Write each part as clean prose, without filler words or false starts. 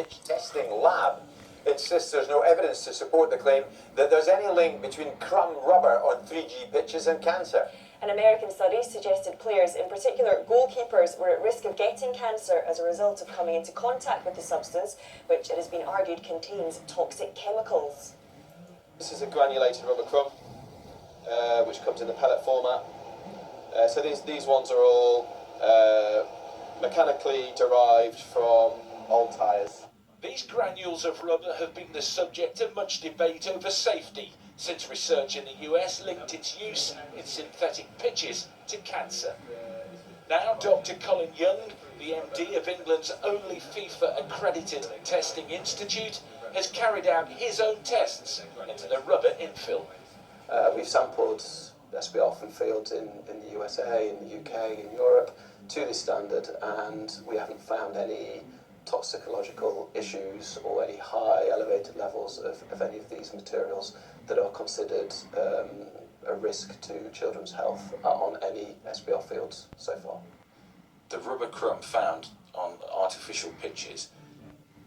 Cambridge testing lab insists there's no evidence to support the claim that there's any link between crumb rubber on 3G pitches and cancer. An American study suggested players, in particular goalkeepers, were at risk of getting cancer as a result of coming into contact with the substance, which it has been argued contains toxic chemicals. This is a granulated rubber crumb, which comes in the pellet format. So these ones are all mechanically derived from old tyres. These granules of rubber have been the subject of much debate over safety, since research in the US linked its use in synthetic pitches to cancer. Now Dr. Colin Young, the MD of England's only FIFA-accredited testing institute, has carried out his own tests into the rubber infill. We've sampled SBR from fields in the USA, in the UK, in Europe to this standard, and we haven't found any toxicological issues or any high elevated levels of any of these materials that are considered a risk to children's health on any SBR fields so far. The rubber crumb found on artificial pitches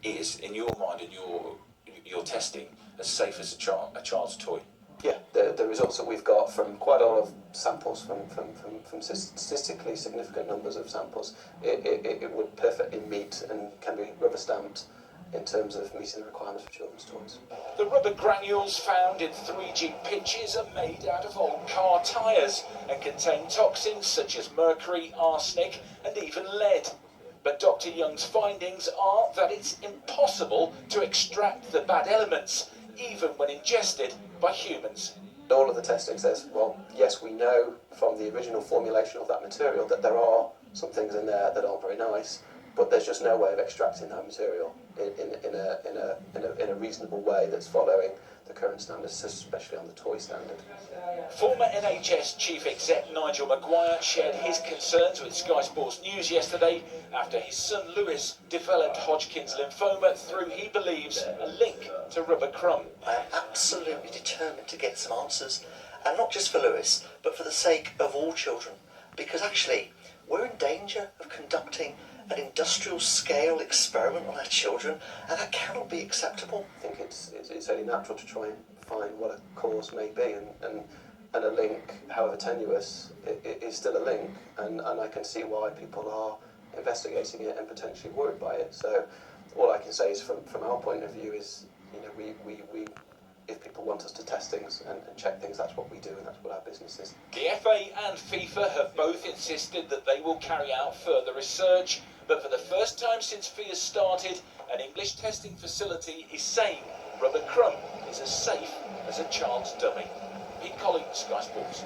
is, in your mind and your testing, as safe as a child's toy? Yeah, the results that we've got from quite a lot of samples, from statistically significant numbers of samples, it would perfectly meet and can be rubber stamped in terms of meeting the requirements for children's toys. The rubber granules found in 3G pitches are made out of old car tyres and contain toxins such as mercury, arsenic and even lead. But Dr. Young's findings are that it's impossible to extract the bad elements, even when ingested by humans. All of the testing says, well, yes, we know from the original formulation of that material that there are some things in there that aren't very nice, but there's just no way of extracting that material in a reasonable way that's following the current standards, especially on the toy standard. Former NHS Chief Exec Nigel Maguire shared his concerns with Sky Sports News yesterday after his son Lewis developed Hodgkin's lymphoma through, he believes, a link to rubber crumb. I am absolutely determined to get some answers, and not just for Lewis, but for the sake of all children, because actually we're in danger of conducting an industrial scale experiment on our children, and that cannot be acceptable. I think it's only natural to try and find what a cause may be, and a link, however tenuous, it is still a link, and I can see why people are investigating it and potentially worried by it. So all I can say is from our point of view is, you know, we if people want us to test things and check things, that's what we do, and that's what our business is. The FA and FIFA have both insisted that they will carry out further research, but for the first time since FIA started, an English testing facility is saying rubber crumb is as safe as a child's dummy. Pete Collins, Sky Sports.